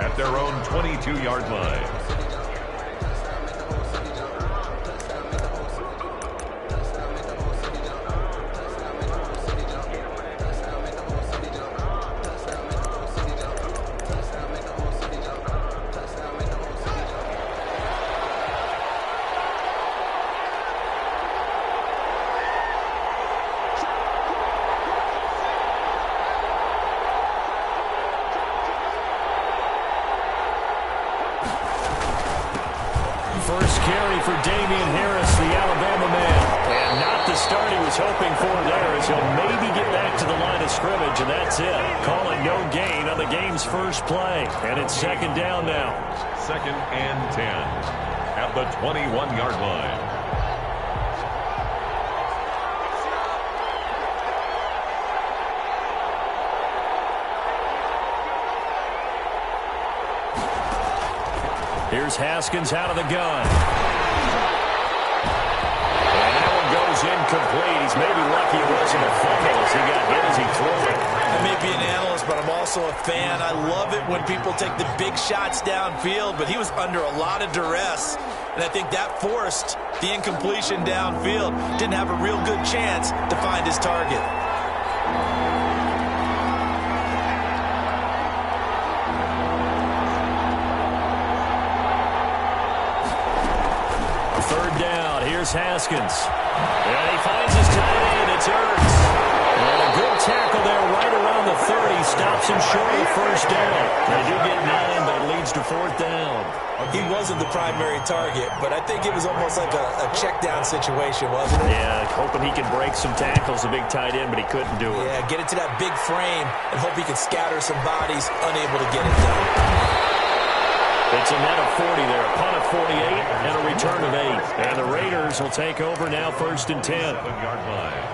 at their own 22-yard line. First carry for Damian Harris, the Alabama man. And not the start he was hoping for there, as he'll maybe get back to the line of scrimmage, and that's it. Call it no gain on the game's first play. And it's second down now. 2nd and 10 at the 21-yard line. Here's Haskins out of the gun. And that one goes incomplete. He's maybe lucky it wasn't a fumble as he got hit as he threw it. I may be an analyst, but I'm also a fan. I love it when people take the big shots downfield, but he was under a lot of duress, and I think that forced the incompletion downfield. Didn't have a real good chance to find his target. Third down. Here's Haskins. And he finds his tight end. It's Ertz. And a good tackle there right around the 30. Stops him short of first down. They do get 9, but it leads to 4th down. He wasn't the primary target, but I think it was almost like a check down situation, wasn't it? Yeah, hoping he could break some tackles, a big tight end, but he couldn't do it. Yeah, get into that big frame and hope he could scatter some bodies, unable to get it done. It's a net of 40 there, a punt of 48, and a return of 8. And the Raiders will take over now, 1st and 10. 7-yard line.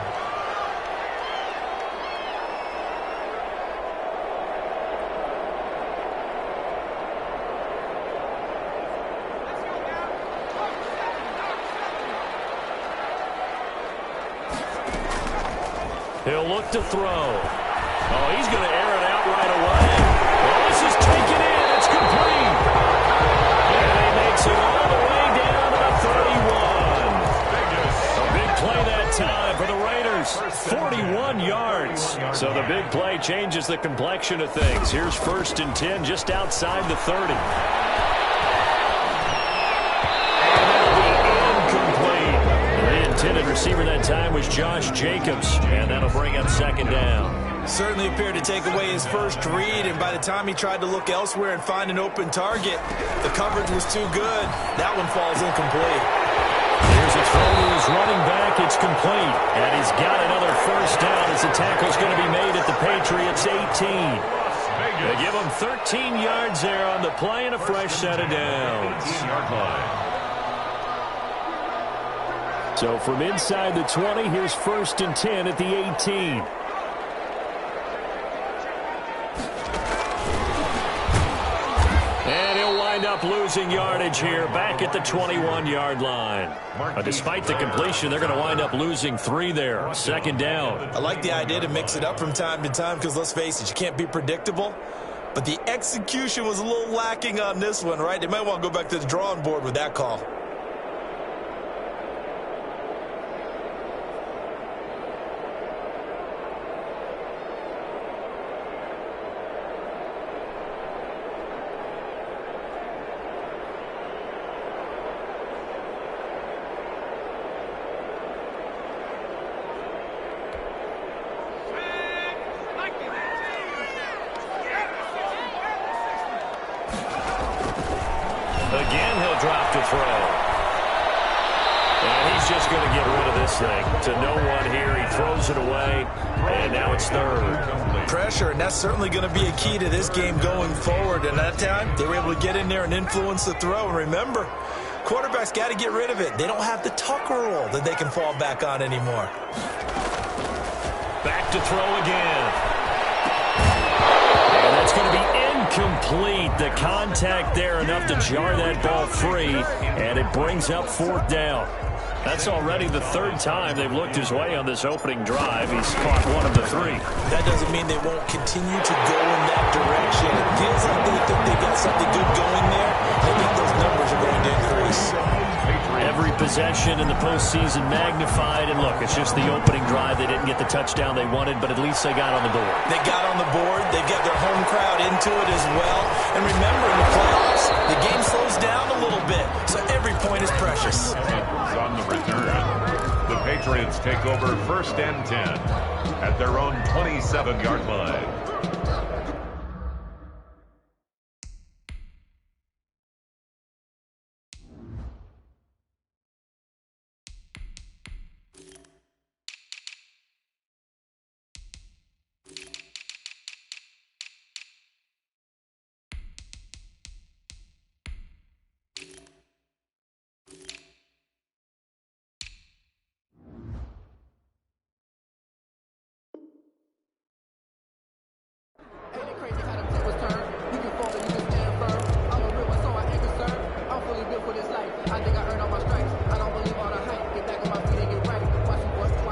He'll look to throw. Oh, he's going to air it out right away. Well, this is taken in. It's complete. And he makes it all the way down to the 31. A big play that time for the Raiders. 41 yards. So the big play changes the complexion of things. Here's 1st and 10 just outside the 30. Intended receiver that time was Josh Jacobs, and that'll bring up 2nd down. Certainly appeared to take away his first read, and by the time he tried to look elsewhere and find an open target, the coverage was too good. That one falls incomplete. Here's a throw to his running back. It's complete, and he's got another first down as the tackle's going to be made at the Patriots' 18. They give him 13 yards there on the play and a fresh set of downs. 18-yard line. So from inside the 20, here's 1st and 10 at the 18. And he'll wind up losing yardage here back at the 21-yard line. Despite the completion, they're going to wind up losing 3 there. 2nd down. I like the idea to mix it up from time to time because, let's face it, you can't be predictable. But the execution was a little lacking on this one, right? They might want to go back to the drawing board with that call. Again, he'll drop to throw. And he's just going to get rid of this thing. To no one here. He throws it away. And now it's 3rd. Pressure, and that's certainly going to be a key to this game going forward. And that time, they were able to get in there and influence the throw. And remember, quarterbacks got to get rid of it. They don't have the Tucker rule that they can fall back on anymore. Back to throw again. And that's going to be incomplete. The contact there enough to jar that ball free, and it brings up 4th down. That's already the 3rd time they've looked his way on this opening drive. He's caught 1 of the 3. That doesn't mean they won't continue to go in that direction. It feels like they think they got something good going there. I think those numbers are going to increase. Every possession in the postseason magnified. And look, it's just the opening drive. They didn't get the touchdown they wanted, but at least they got on the board. They got on the board. They get their home crowd into it as well. And remember, in the playoffs, the game slows down a little bit. So every point is precious. On the return, the Patriots take over 1st and 10 at their own 27-yard line.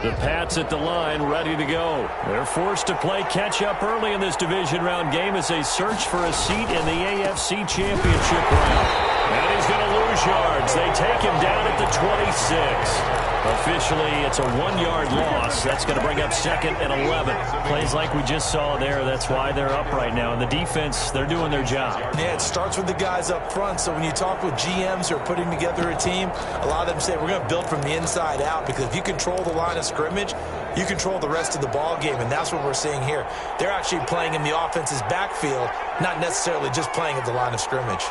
The Pats at the line, ready to go. They're forced to play catch-up early in this division round game as they search for a seat in the AFC Championship round. And he's going to lose yards. They take him down at the 26. Officially, it's a 1-yard loss. That's going to bring up 2nd and 11. Plays like we just saw there. That's why they're up right now. And the defense, they're doing their job. Yeah, it starts with the guys up front. So when you talk with GMs who are putting together a team, a lot of them say we're going to build from the inside out, because if you control the line of scrimmage, you control the rest of the ball game, and that's what we're seeing here. They're actually playing in the offense's backfield, not necessarily just playing at the line of scrimmage.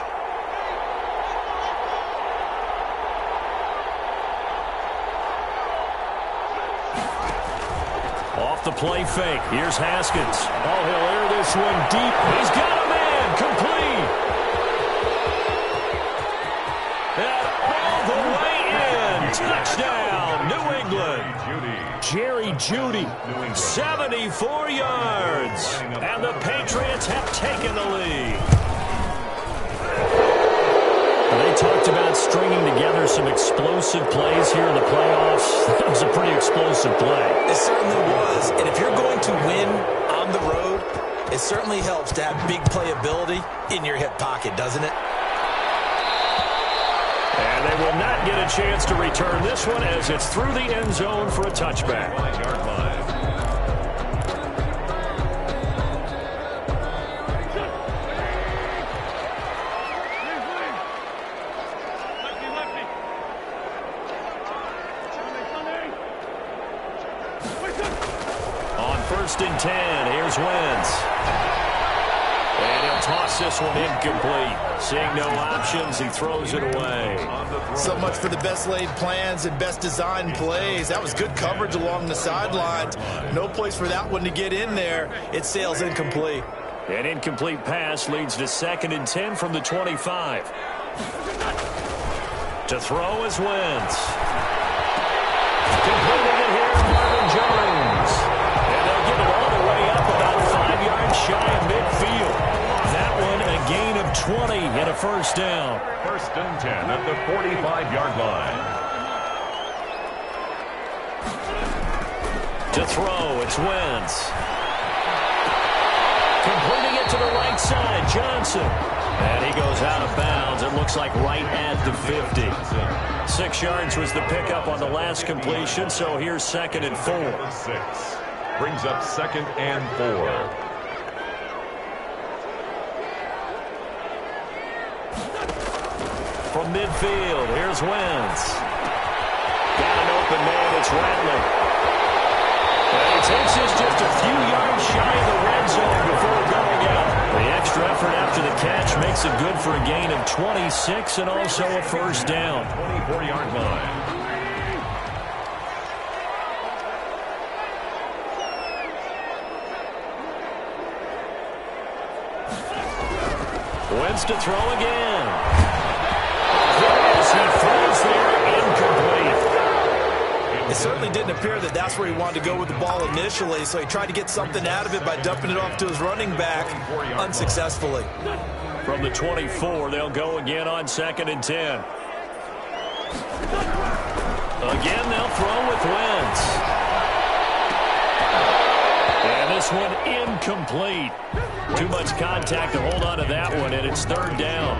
Off the play fake. Here's Haskins. Oh, he'll air this one deep. He's got a man. Complete. And all the way in. Touchdown, New England. Jerry Jeudy, 74 yards. And the Patriots have taken the lead. They talked about stringing together some explosive plays here in the playoffs. That was a pretty explosive play. It certainly was. And if you're going to win on the road, it certainly helps to have big playability in your hip pocket, doesn't it? And they will not get a chance to return this one as it's through the end zone for a touchback. On 1st and 10, here's Wentz. And he'll toss this one incomplete. Seeing no options, he throws it away. So much for the best laid plans and best designed plays. That was good coverage along the sidelines. No place for that one to get in there. It sails incomplete. An incomplete pass leads to 2nd and 10 from the 25. To throw is Wentz. Completing it here, Marvin Jones. And they'll get it all the way up about 5 yards shy of midfield. That one a gain of 20 and a first down. 1st and 10 at the 45-yard line. To throw, it's Wentz. Completing it to the right side, Johnson. And he goes out of bounds. It looks like right at the 50. 6 yards was the pickup on the last completion, so here's 2nd and 4. 6 brings up 2nd and 4. From midfield, here's Wentz. Got an open man, it's Rattler. And he takes this just a few yards shy of the red zone before going out. The extra effort after the catch makes it good for a gain of 26 and also a first down. 24-yard line. Wentz to throw again. As he throws there, incomplete. It certainly didn't appear that that's where he wanted to go with the ball initially, so he tried to get something out of it by dumping it off to his running back unsuccessfully. From the 24, they'll go again on 2nd and 10. Again, they'll throw with Wentz. And this one incomplete. Too much contact to hold on to that one, and it's third down.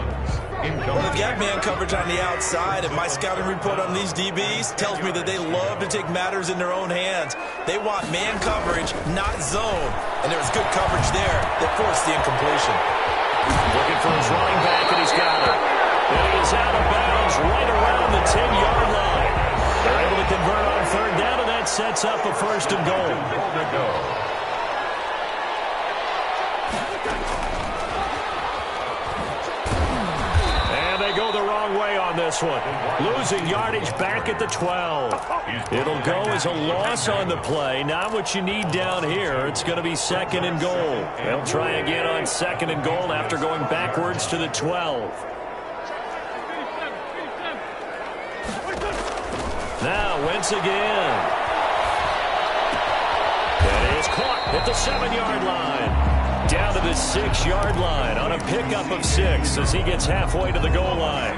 Well, they've got man coverage on the outside, and my scouting report on these DBs tells me that they love to take matters in their own hands. They want man coverage, not zone. And there was good coverage there that forced the incompletion. Looking for his running back, and he's got it. And he is out of bounds right around the 10-yard line. They're able to convert on third down, and that sets up a first and goal. And they go the wrong way on this one. Losing yardage back at the 12. It'll go as a loss on the play. Not what you need down here. It's going to be second and goal. They'll try again on second and goal after going backwards to the 12. Now, Wentz again. That is caught at the 7-yard line. Down to the 6-yard line on a pickup of 6 as he gets halfway to the goal line.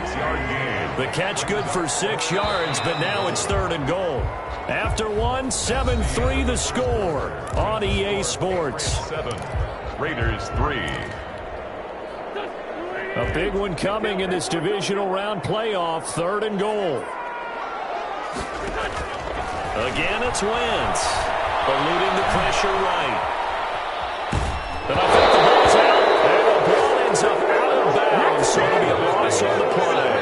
The catch good for 6 yards, but now it's third and goal. After one, 7-3 the score on EA Sports. 7, Raiders 3. A big one coming in this divisional round playoff, third and goal. Again, it's Wentz, eluding the pressure right. And I think the ball's out, and the ball ends up out of bounds, so it'll be a loss on the play.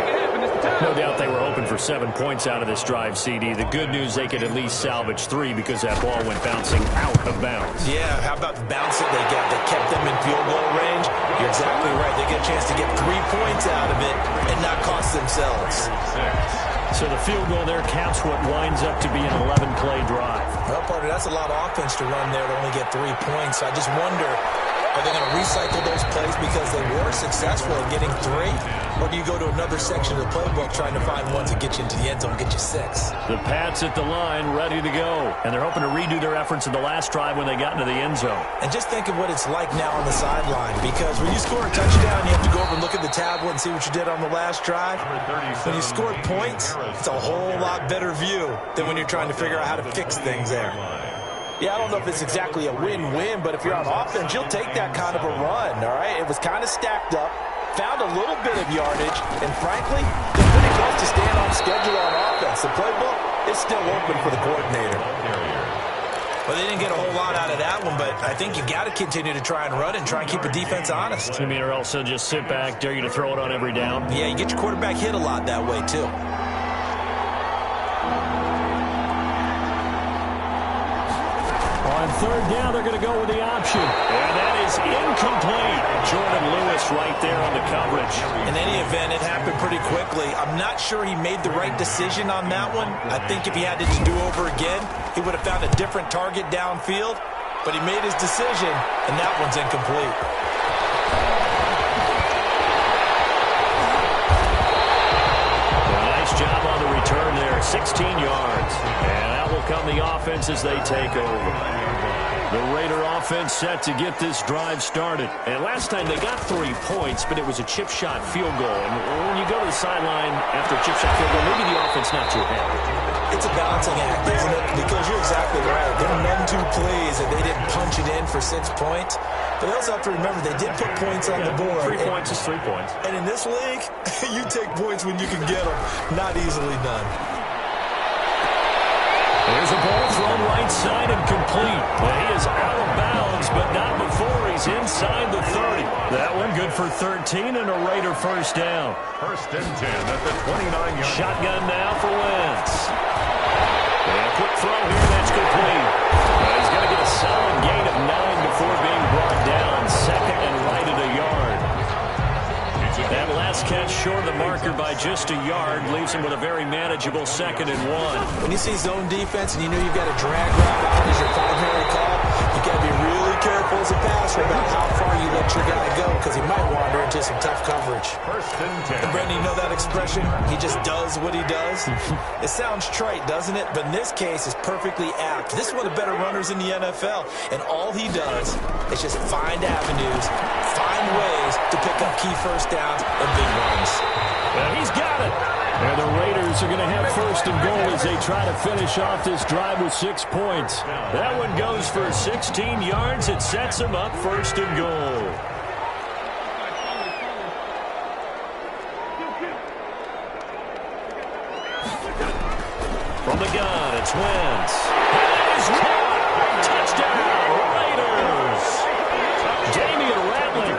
No doubt they were hoping for 7 points out of this drive, CD. The good news, they could at least salvage 3 because that ball went bouncing out of bounds. Yeah, how about the bounce that they got that kept them in field goal range? You're exactly right. They get a chance to get 3 points out of it and not cost themselves. So the field goal there caps what winds up to be an 11-play drive. Well, partner, that's a lot of offense to run there to only get 3 points. I just wonder, are they going to recycle those plays because they were successful in getting 3? Or do you go to another section of the playbook trying to find ones that get you into the end zone and get you 6? The Pats at the line, ready to go. And they're hoping to redo their efforts in the last drive when they got into the end zone. And just think of what it's like now on the sideline. Because when you score a touchdown, you have to go over and look at the tablet and see what you did on the last drive. When you scored points, it's a whole lot better view than when you're trying to figure out how to fix things there. Yeah, I don't know if it's exactly a win-win, but if you're on offense, you'll take that kind of a run, all right? It was kind of stacked up, found a little bit of yardage, and frankly, they're pretty close to staying on schedule on offense. The playbook is still open for the coordinator. Well, they didn't get a whole lot out of that one, but I think you got to continue to try and run and try and keep the defense honest. You mean, or else they'll just sit back, dare you to throw it on every down? Yeah, you get your quarterback hit a lot that way, too. On third down, they're going to go with the option. And that is incomplete. Jordan Lewis right there on the coverage. In any event, it happened pretty quickly. I'm not sure he made the right decision on that one. I think if he had to do over again, he would have found a different target downfield. But he made his decision, and that one's incomplete. Nice job on the return there. 16 yards. And out will come the offense as they take over. The Raider offense set to get this drive started. And last time they got 3 points, but it was a chip shot field goal. And when you go to the sideline after a chip shot field goal, maybe the offense not too happy. It's a balancing act, isn't it? Because you're exactly right. There are none too pleased that they didn't punch it in for 6 points. But they also have to remember they did put points on the board. 3 points is 3 points. And in this league, you take points when you can get them. Not easily done. There's a ball thrown right side and complete. Well, he is out of bounds, but not before he's inside the 30. That one good for 13 and a Raider first down. First and 10 at the 29-yard. Shotgun now for Wentz. And a quick throw here, that's complete. He's going to get a solid gain of 9 before being brought down. Second and right at a yard. That last catch short of the marker by just a yard leaves him with a very manageable 2nd and 1. When you see zone defense and you know you've got a drag route out as your primary call, you got to be really careful as a passer about how far you let your guy go because he might wander into some tough coverage. First and 10. And Brendan, you know that expression? He just does what he does. It sounds trite, doesn't it? But in this case, it's perfectly apt. This is one of the better runners in the NFL, and all he does is just find avenues, find ways to pick pick up key first downs and big runs. And he's got it. And the Raiders are going to have first and goal as they try to finish off this drive with 6 points. That one goes for 16 yards. It sets them up first and goal. From the gun, it's Wentz. It is caught. Touchdown, Raiders. Damian Rattling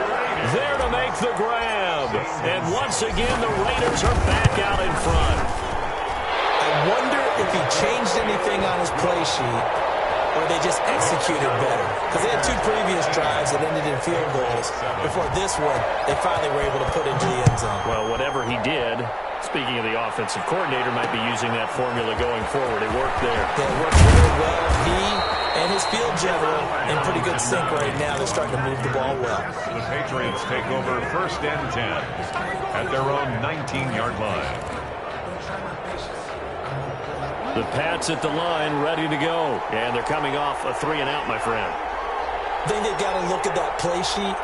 there to make the grab. And once again, the Raiders are back out in front. I wonder if he changed anything on his play sheet or they just executed better. Because they had 2 previous drives that ended in field goals. Before this one, they finally were able to put into the end zone. Well, whatever he did, speaking of the offensive coordinator, might be using that formula going forward. It worked there. Yeah, it worked really well. He and his field general in pretty good sync right now. They're starting to move the ball well. The Patriots take over first and 10 at their own 19-yard line. The Pats at the line, ready to go. And they're coming off a 3-and-out, my friend. I think they've got to look at that play sheet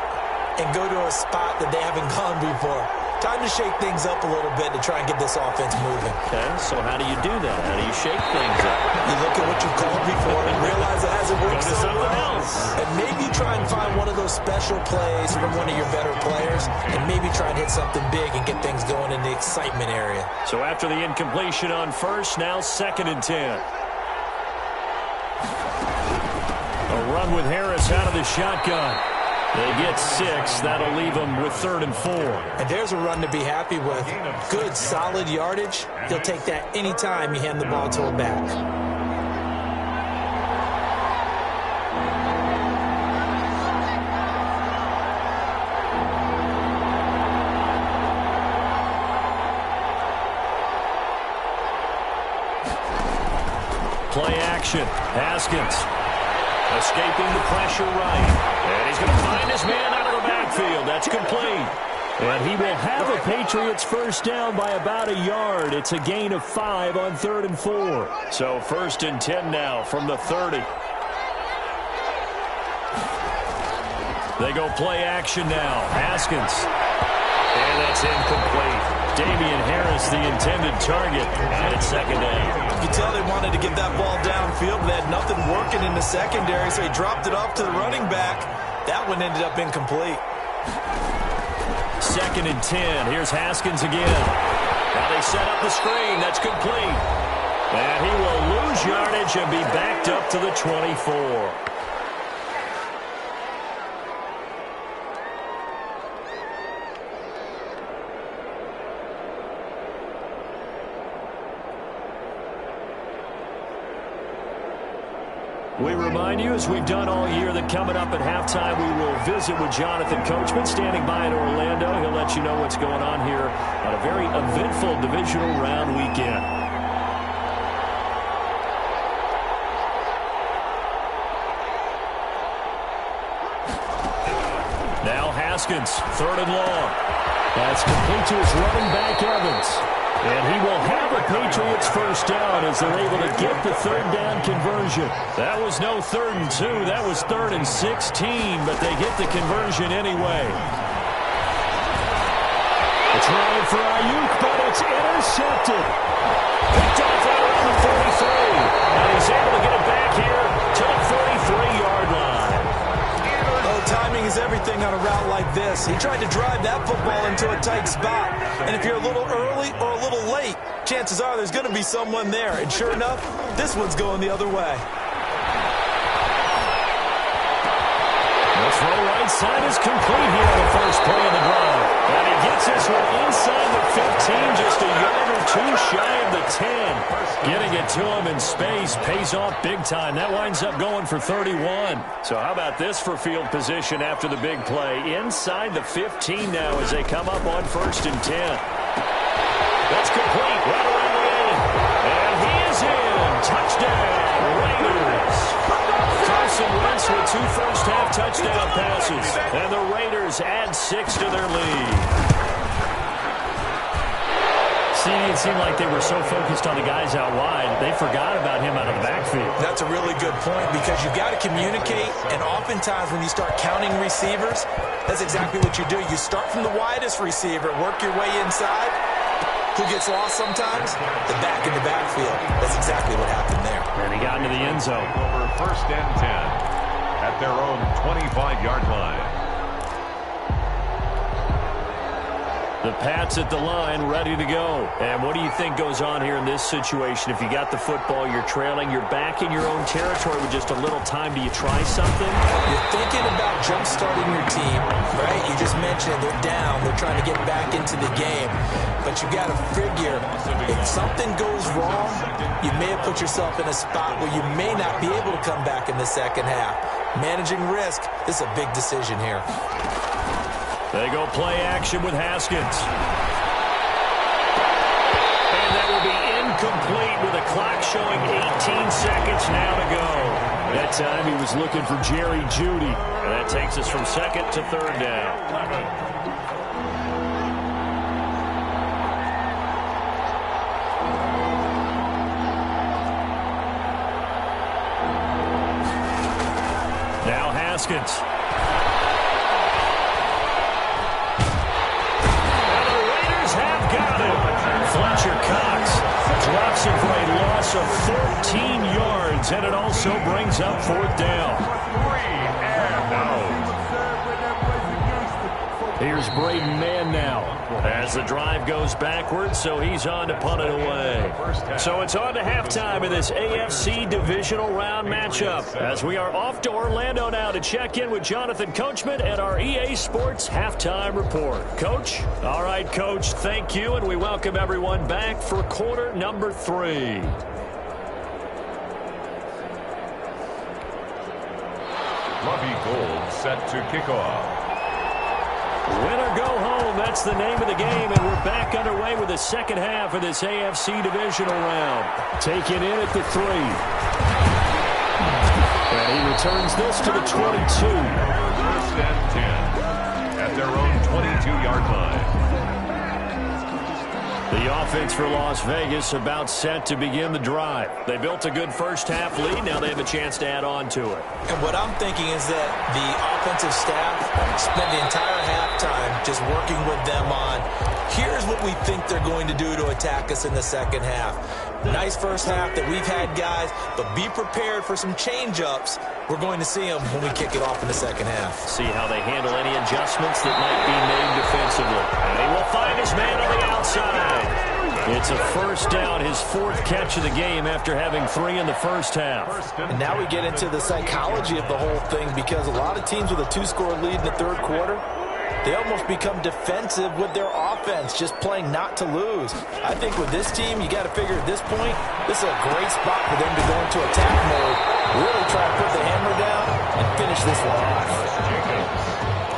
and go to a spot that they haven't gone before. Time to shake things up a little bit to try and get this offense moving. Okay, so how do you do that? How do you shake things up? You look at what you've called before and realize it hasn't worked so something well. else. And maybe try and find one of those special plays from one of your better players and maybe try and hit something big and get things going in the excitement area. So after the incompletion on first, now 2nd and 10. A run with Harris out of the shotgun. They get 6. That'll leave them with 3rd and 4. And there's a run to be happy with. Good, solid yardage. He'll take that anytime you hand the ball to a back. Play action. Haskins escaping the pressure right. And he's going to find his man out of the backfield. That's complete. And he will have a Patriots first down by about a yard. It's a gain of 5 on 3rd and 4. So 1st and 10 now from the 30. They go play action now. Haskins. And that's incomplete. Damian Harris, the intended target, and it's 2nd down. You can tell they wanted to get that ball downfield, but they had nothing working in the secondary, so he dropped it off to the running back. That one ended up incomplete. 2nd and 10. Here's Haskins again. Now they set up the screen. That's complete. And he will lose yardage and be backed up to the 24. We remind you, as we've done all year, that coming up at halftime, we will visit with Jonathan Coachman, standing by in Orlando. He'll let you know what's going on here on a very eventful divisional round weekend. Now Haskins, 3rd and long. That's complete to his running back, Evans. And he will have a Patriots first down as they're able to get the 3rd down conversion. That was no 3rd and 2. That was 3rd and 16, but they get the conversion anyway. It's running for Ayuk, but it's intercepted. Picked off right around the 43. And he's able to get it back here to the 43-yard line. Oh, timing is everything on a route like this. He tried to drive that football into a tight spot. And if you're a little early or a little late, chances are there's going to be someone there. And sure enough, this one's going the other way. The throw right side is complete here on the first play of the drive. And he gets this one inside the 15, just a yard or 2 shy of the 10. Getting it to him in space pays off big time. That winds up going for 31. So how about this for field position after the big play? Inside the 15 now as they come up on 1st and 10. That's complete right around the 8. And he is in. Touchdown, Raiders. Carson Wentz with 2 first-half touchdown passes. And the Raiders add 6 to their lead. It seemed like they were so focused on the guys out wide, they forgot about him out of the backfield. That's a really good point because you've got to communicate, and oftentimes when you start counting receivers, that's exactly what you do. You start from the widest receiver, work your way inside. Who gets lost sometimes? The back in the backfield. That's exactly what happened there. And he got into the end zone. Over first and 10 at their own 25-yard line. The Pats at the line, ready to go. And what do you think goes on here in this situation? If you got the football, you're trailing, you're back in your own territory with just a little time. Do you try something? You're thinking about jump-starting your team, right? You just mentioned they're down. They're trying to get back into the game. But you got to figure, if something goes wrong, you may have put yourself in a spot where you may not be able to come back in the second half. Managing risk, this is a big decision here. They go play action with Haskins. And that will be incomplete with the clock showing 18 seconds now to go. That time he was looking for Jerry Jeudy. And that takes us from second to third down. Now Haskins. Fletcher Cox drops him for a loss of 14 yards, and it also brings up fourth down. Here's Braden Mann now as the drive goes backwards, so he's on to punt it away. So it's on to halftime in this AFC divisional round matchup as we are off to Orlando now to check in with Jonathan Coachman at our EA Sports Halftime Report. Coach? All right, Coach, thank you, and we welcome everyone back for quarter number 3. Robbie Gould set to kick off. Win or go home, that's the name of the game, and we're back underway with the second half of this AFC divisional round. Taken in at the 3. And he returns this to the 22. First and 10 at their own 22-yard line. The offense for Las Vegas about set to begin the drive. They built a good first half lead. Now they have a chance to add on to it. And what I'm thinking is that the offensive staff spent the entire halftime just working with them on, here's what we think they're going to do to attack us in the second half. Nice first half that we've had, guys, but be prepared for some change-ups. We're going to see them when we kick it off in the second half. See how they handle any adjustments that might be made defensively. And he will find his man on the outside. It's a first down, his 4th catch of the game after having 3 in the first half. And now we get into the psychology of the whole thing because a lot of teams with a 2-score lead in the third quarter, they almost become defensive with their offense, just playing not to lose. I think with this team, you got to figure at this point, this is a great spot for them to go into attack mode, really try to put the hammer down and finish this one off.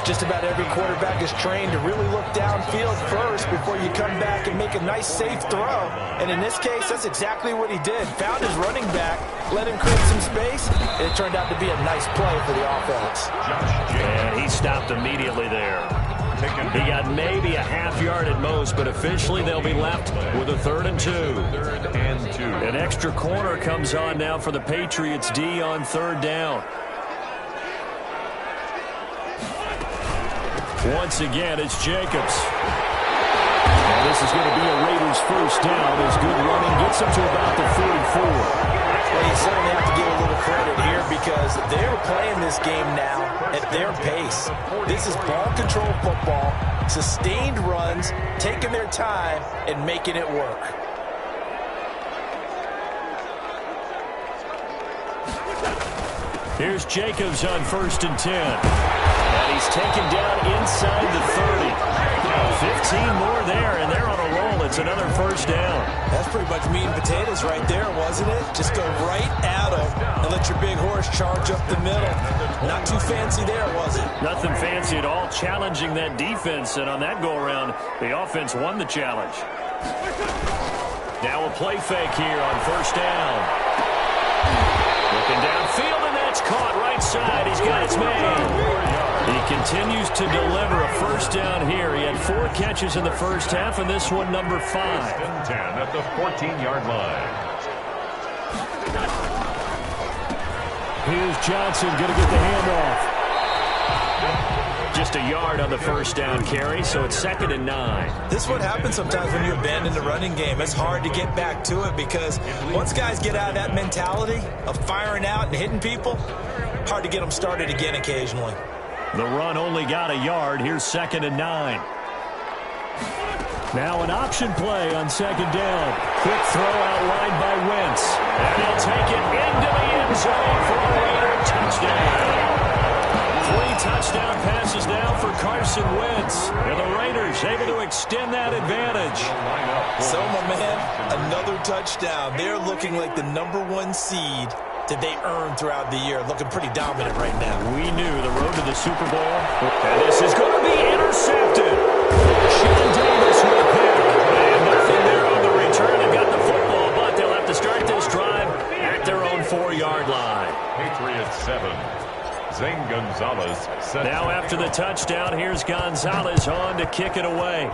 Just about every quarterback is trained to really look downfield first before you come back and make a nice, safe throw. And in this case, that's exactly what he did. Found his running back, let him create some space, and it turned out to be a nice play for the offense. And he stopped immediately there. He got maybe a half yard at most, but officially they'll be left with a 3rd and 2. An extra corner comes on now for the Patriots D on 3rd down. Once again, it's Jacobs. And this is going to be a Raiders first down as good running gets him to about the 44. Well, you certainly have to give a little credit here because they were playing this game now at their pace. This is ball control football, sustained runs, taking their time and making it work. Here's Jacobs on 1st and 10. And he's taken down inside the 30. 15 more there, and they're on a roll. It's another first down. That's pretty much meat and potatoes right there, wasn't it? Just go right at them and let your big horse charge up the middle. Not too fancy there, was it? Nothing fancy at all, challenging that defense, and on that go-around, the offense won the challenge. Now a play fake here on first down. Looking downfield, and that's caught right side. He's got his man. He continues to deliver a first down here. He had 4 catches in the first half, and this one number 5. First and 10 at the 14-yard line. Here's Johnson going to get the handoff. Just a yard on the first down carry, so it's 2nd and 9. This is what happens sometimes when you abandon the running game. It's hard to get back to it because once guys get out of that mentality of firing out and hitting people, hard to get them started again occasionally. The run only got a yard. Here's 2nd and 9. Now an option play on 2nd down. Quick throw outlined by Wentz. And he'll take it into the end zone for a Raider touchdown. 3 touchdown passes now for Carson Wentz. And the Raiders able to extend that advantage. So, my man, another touchdown. They're looking like the #1 seed that they earned throughout the year. Looking pretty dominant right now. We knew the road to the Super Bowl. And this is going to be intercepted. Sean Davis with a pick. And nothing there on the return. They've got the football, but they'll have to start this drive at their own 4-yard line. Patriots 7. Zane Gonzalez sets. Now after the touchdown, here's Gonzalez on to kick it away.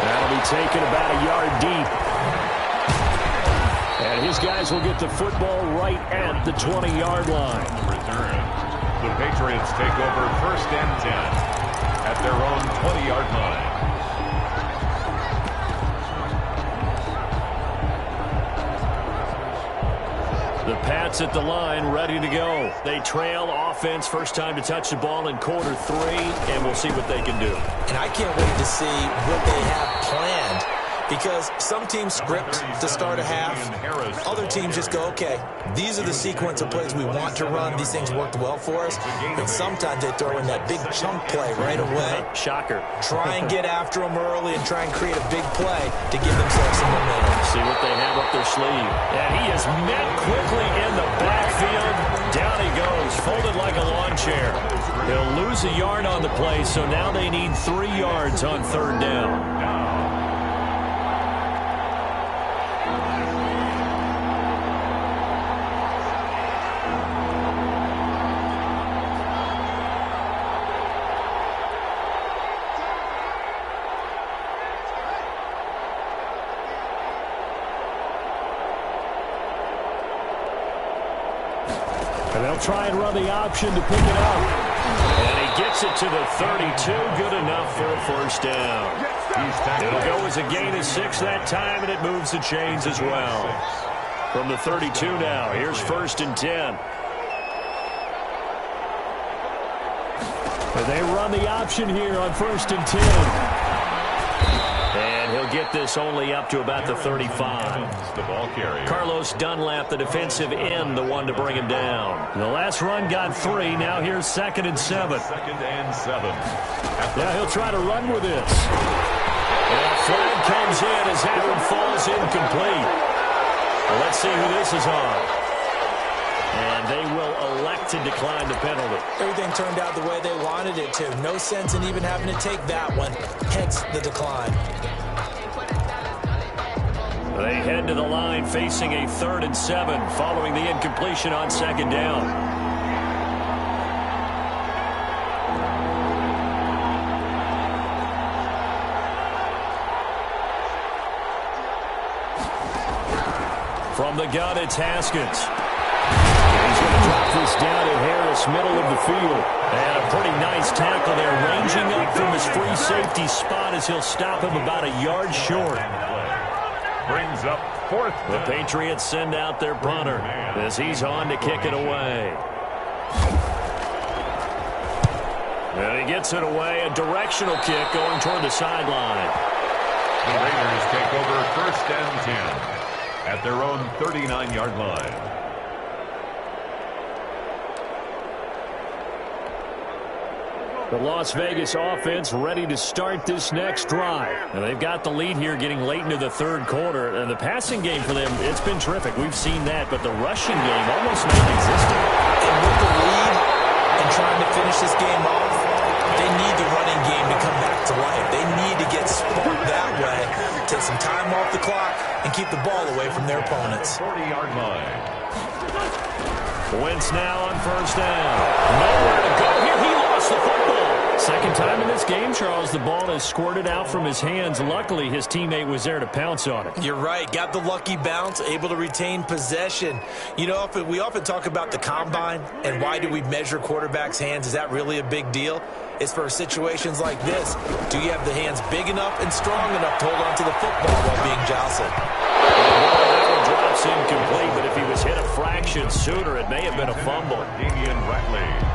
That'll be taken about a yard deep. And his guys will get the football right at the 20-yard line. Return. The Patriots take over 1st and 10 at their own 20-yard line. The Pats at the line, ready to go. They trail offense, first time to touch the ball in quarter 3, and we'll see what they can do. And I can't wait to see what they have planned. Because some teams script to start a half. Other teams just go, okay, these are the sequence of plays we want to run. These things worked well for us. And sometimes they throw in that big chunk play right away. Shocker. Try and get after them early and try and create a big play to give themselves some momentum. See what they have up their sleeve. And he is met quickly in the backfield. Down he goes, folded like a lawn chair. He'll lose a yard on the play, so now they need 3 yards on 3rd down. And they'll try and run the option to pick it up. And he gets it to the 32. Good enough for a first down. It'll go as a gain of 6 that time, and it moves the chains as well. From the 32 now, here's 1st and 10. And they run the option here on 1st and 10. And he'll get this only up to about the 35. The ball carrier. Carlos Dunlap, the defensive end, the one to bring him down. The last run got 3. Now here's 2nd and 7. 2nd and 7. Now he'll try to run with this. And a flag comes in as that one falls incomplete. Well, let's see who this is on. And they will elect to decline the penalty. Everything turned out the way they wanted it to. No sense in even having to take that one. Hence the decline. They head to the line facing a 3rd and 7 following the incompletion on 2nd down. From the gun, it's Haskins. He's going to drop this down to Harris, middle of the field. And a pretty nice tackle there, ranging up from his free safety spot as he'll stop him about a yard short. Brings up 4th. The Patriots send out their punter as he's on to kick it away. And he gets it away, a directional kick going toward the sideline. The Raiders take over 1st and 10 at their own 39-yard line. The Las Vegas offense ready to start this next drive. And they've got the lead here getting late into the 3rd quarter. And the passing game for them, it's been terrific. We've seen that, but the rushing game almost non-existent. And with the lead and trying to finish this game off, they need the running game to come back to life. They need to get sparked that way, take some time off the clock, and keep the ball away from their opponents. 40-yard line. Wentz now on 1st down. Nowhere to go here. He lost game, Charles, the ball has squirted out from his hands. Luckily, his teammate was there to pounce on it. You're right. Got the lucky bounce, able to retain possession. You know, we often talk about the combine and why do we measure quarterbacks' hands. Is that really a big deal? It's for situations like this. Do you have the hands big enough and strong enough to hold on to the football while being jostled? That one drops incomplete, but if he was hit a fraction sooner, it may have been a fumble. Damian Ratley.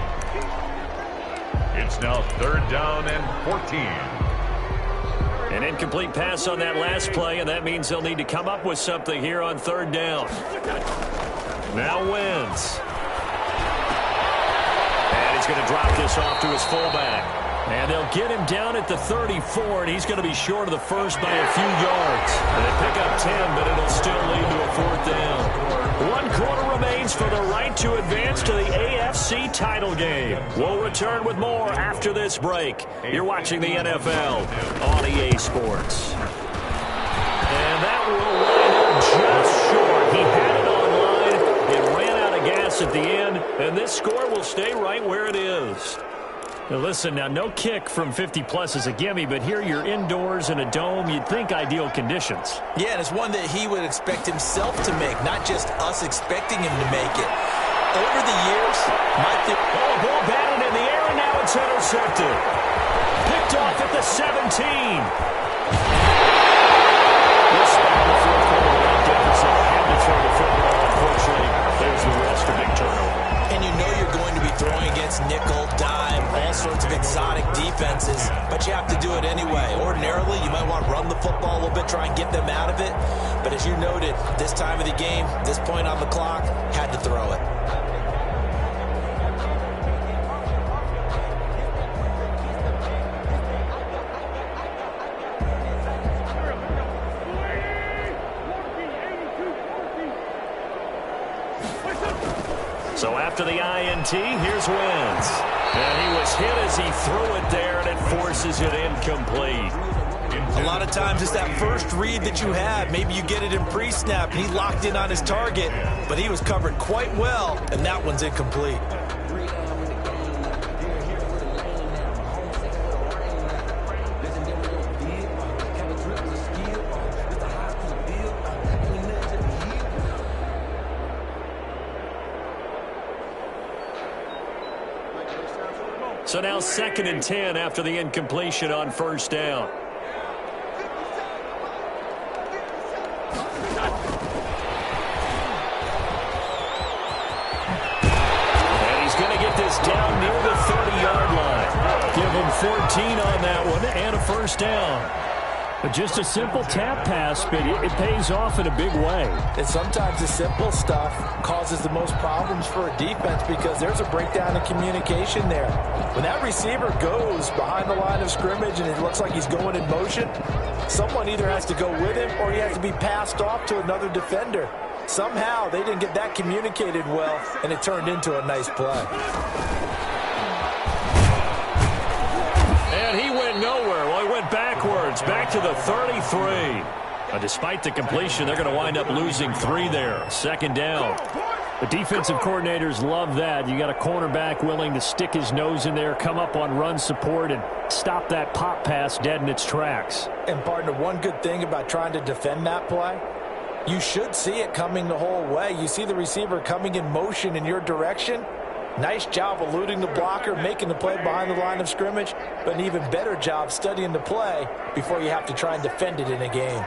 It's now 3rd down and 14. An incomplete pass on that last play, and that means they'll need to come up with something here on 3rd down. Now Wentz. And he's going to drop this off to his fullback. And they'll get him down at the 34, and he's going to be short of the first by a few yards. And they pick up 10, but it'll still lead to a 4th down. 1 quarter remains for the right to advance to the AFC title game. We'll return with more after this break. You're watching the NFL on EA Sports. And that will wind up just short. He had it on line. It ran out of gas at the end, and this score will stay right where it is. Now listen, now no kick from 50-plus is a gimme, but here you're indoors in a dome. You'd think ideal conditions. Yeah, and it's one that he would expect himself to make, not just us expecting him to make it. Over the years, ball batted in the air, and now it's intercepted. Picked off at the 17. This spot in the fourth quarter, that deficit had to throw the football. Unfortunately, there's the rest, a big turnover. And you know you're going to be throwing against nickel, dime, all sorts of exotic defenses, but you have to do it anyway. Ordinarily, you might want to run the football a little bit, try and get them out of it. But as you noted, this time of the game, this point on the clock, had to throw it. So after the INT, here's Wentz. And he was hit as he threw it there, and it forces it incomplete. A lot of times it's that first read that you have. Maybe you get it in pre-snap, and he locked in on his target, but he was covered quite well, and that one's incomplete. So now 2nd and 10 after the incompletion on 1st down. And he's going to get this down near the 30-yard line. Give him 14 on that one and a 1st down. But just a simple tap pass, but it pays off in a big way. And sometimes the simple stuff causes the most problems for a defense because there's a breakdown in communication there. When that receiver goes behind the line of scrimmage and it looks like he's going in motion, someone either has to go with him or he has to be passed off to another defender. Somehow they didn't get that communicated well, and it turned into a nice play. And he went nowhere. Well, he went backwards, back to the 33. Despite the completion, they're going to wind up losing 3 there. 2nd down. The defensive coordinators love that. You got a cornerback willing to stick his nose in there, come up on run support, and stop that pop pass dead in its tracks. And, partner, one good thing about trying to defend that play, you should see it coming the whole way. You see the receiver coming in motion in your direction. Nice job eluding the blocker, making the play behind the line of scrimmage, but an even better job studying the play before you have to try and defend it in a game.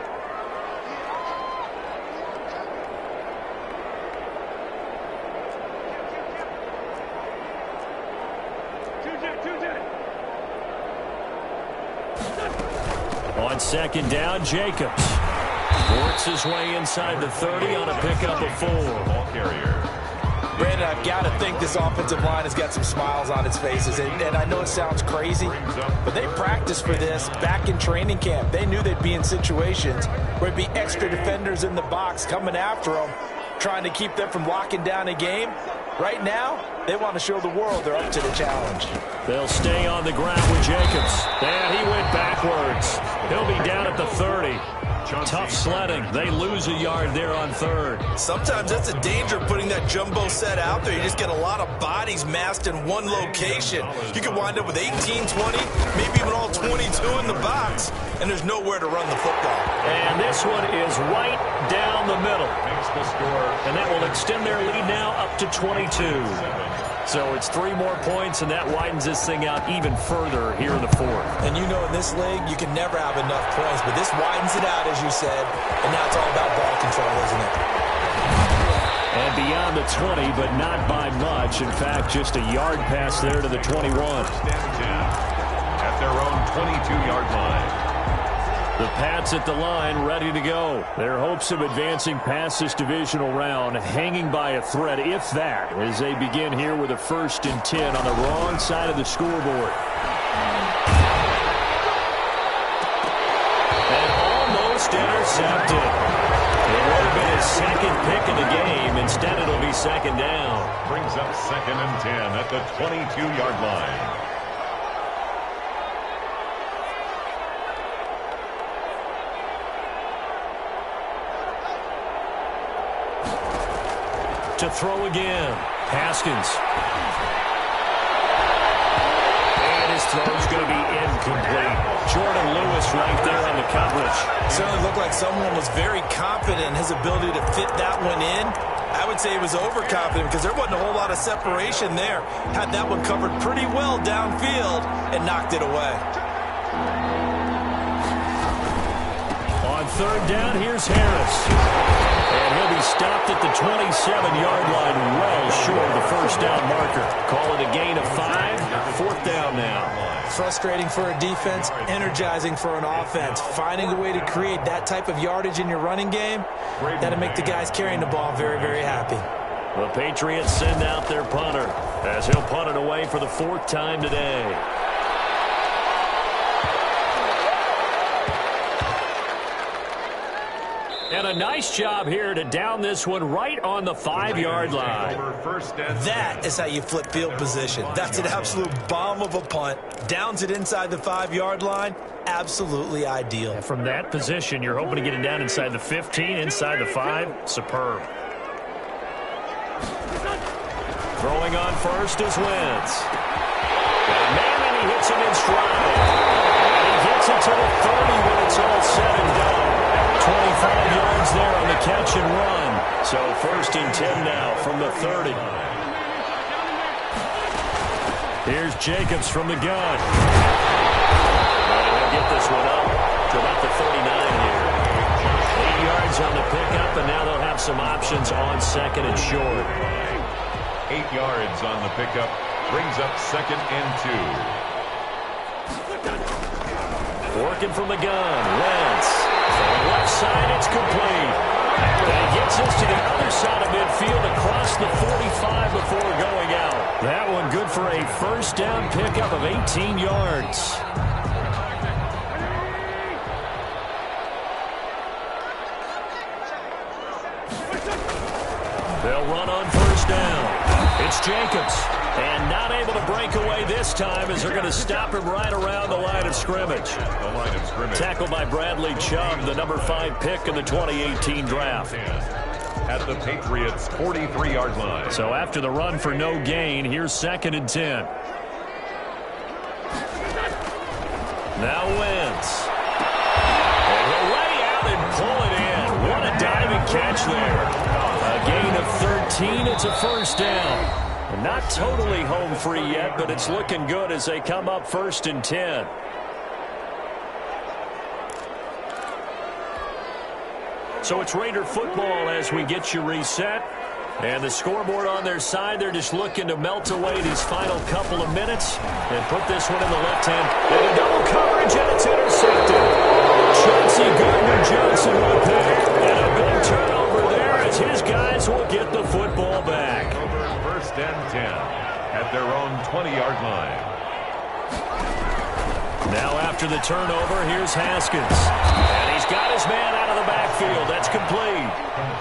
On 2nd down, Jacobs works his way inside the 30 on a pickup of 4. Ball carrier. Brandon, I've got to think this offensive line has got some smiles on its faces. And I know it sounds crazy, but they practiced for this back in training camp. They knew they'd be in situations where it'd be extra defenders in the box coming after them, trying to keep them from locking down a game. Right now, They want to show the world they're up to the challenge. They'll stay on the ground with Jacobs. And he went backwards. He'll be down at the 30. Tough sledding. They lose a yard there on third. Sometimes that's a danger putting that jumbo set out there. You just get a lot of bodies massed in one location. You could wind up with 18, 20, maybe even all 22 in the box, and there's nowhere to run the football. And this one is right down the middle. Makes the score. And that will extend their lead now up to 22. So it's 3 more points, and that widens this thing out even further here in the fourth. And you know in this league, you can never have enough points, but this widens it out, as you said, and now it's all about ball control, isn't it? And beyond the 20, but not by much. In fact, just a yard pass there to the 21. First and 10 at their own 22-yard line. The Pats at the line, ready to go. Their hopes of advancing past this divisional round hanging by a thread, if that, as they begin here with a 1st and 10 on the wrong side of the scoreboard. And almost intercepted. It would have been his second pick of the game. Instead, it'll be second down. Brings up 2nd and 10 at the 22-yard line. To throw again. Haskins. And his throw's going to be incomplete. Jordan Lewis right there on the coverage. Certainly looked like someone was very confident in his ability to fit that one in. I would say he was overconfident because there wasn't a whole lot of separation there. Had that one covered pretty well downfield and knocked it away. On 3rd down, here's Harris. And he'll be stopped at the 27-yard line, well short of the 1st down marker. Call it a gain of 5. 4th down now. Frustrating for a defense, energizing for an offense. Finding a way to create that type of yardage in your running game, that'll make the guys carrying the ball very, very happy. The Patriots send out their punter as he'll punt it away for the 4th time today. And a nice job here to down this one right on the 5-yard line. That is how you flip field position. That's an absolute bomb of a punt. Downs it inside the 5-yard line. Absolutely ideal. From that position, you're hoping to get it down inside the 15, inside the 5. Superb. Throwing on first is Wentz. And he hits him in stride. And he gets it to the 30 when it's all said and done. 25 yards there on the catch and run. So 1st and 10 now from the 30. Here's Jacobs from the gun. And he'll get this one up to about the 39 here. 8 yards on the pickup, and now they'll have some options on 2nd and short. 8 yards on the pickup. Brings up 2nd and 2. Working from the gun. Wentz. From the left side, it's complete. And he gets this to the other side of midfield across the 45 before going out. That one good for a 1st down pickup of 18 yards. They'll run on 1st down. It's Jacobs. And not able to break away this time as they're going to stop him right around the line of scrimmage. Tackled by Bradley Chubb, the number 5 pick in the 2018 draft. At the Patriots' 43-yard line. So after the run for no gain, here's 2nd and 10. Now Wentz. And he'll lay out and pull it in. What a diving catch there. A gain of 13. It's a 1st down. Not totally home free yet, but it's looking good as they come up 1st and 10. So it's Raider football as we get you reset. And the scoreboard on their side, they're just looking to melt away these final couple of minutes and put this one in the left hand. And a double coverage, and it's intercepted. Chauncey Gardner-Johnson will pick. And a big turnover there as his guys will get the football back. 1st and 10 at their own 20-yard line. Now after the turnover, here's Haskins. And he's got his man out of the backfield. That's complete.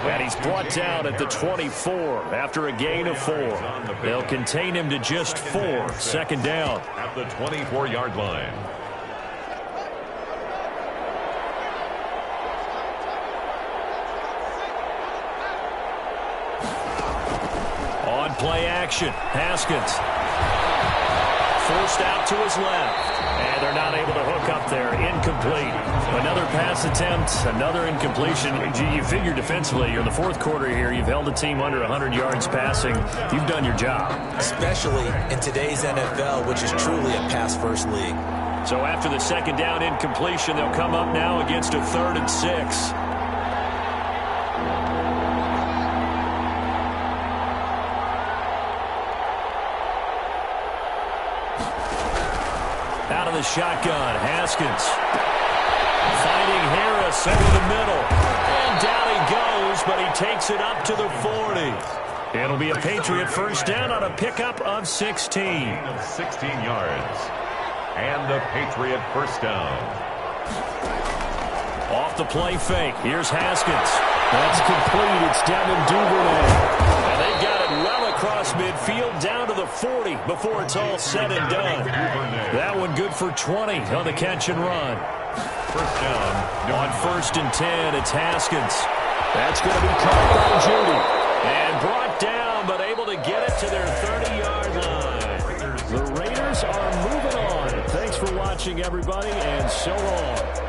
And he's brought down at the 24 after a gain of 4. They'll contain him to just 4. Second down. At the 24-yard line. On play action, Haskins. Forced out to his left. And they're not able to hook up there. Incomplete. Another pass attempt, another incompletion. You figure defensively, you're in the fourth quarter here. You've held the team under 100 yards passing. You've done your job. Especially in today's NFL, which is truly a pass-first league. So after the second down incompletion, they'll come up now against a 3rd and 6. Out of the shotgun, Haskins. Finding Harris over the middle. And down he goes, but he takes it up to the 40. It'll be a Patriot first down on a pickup of 16. 16 yards. And a Patriot first down. Off the play fake. Here's Haskins. That's complete. It's Devin Duvernay. And they got it well across midfield down to the 40 before it's all said and done. That one good for 20 on the catch and run. First down. On 1st and 10, it's Haskins. That's going to be caught by Judy. And brought down, but able to get it to their 30-yard line. The Raiders are moving on. Thanks for watching, everybody, and so long.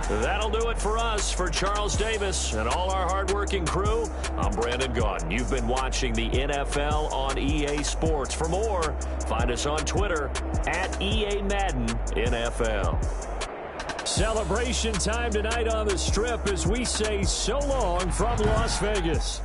That'll do it for us. For Charles Davis and all our hardworking crew, I'm Brandon Gaudin. You've been watching the NFL on EA Sports. For more, find us on Twitter at EA Madden NFL. Celebration time tonight on the Strip as we say so long from Las Vegas.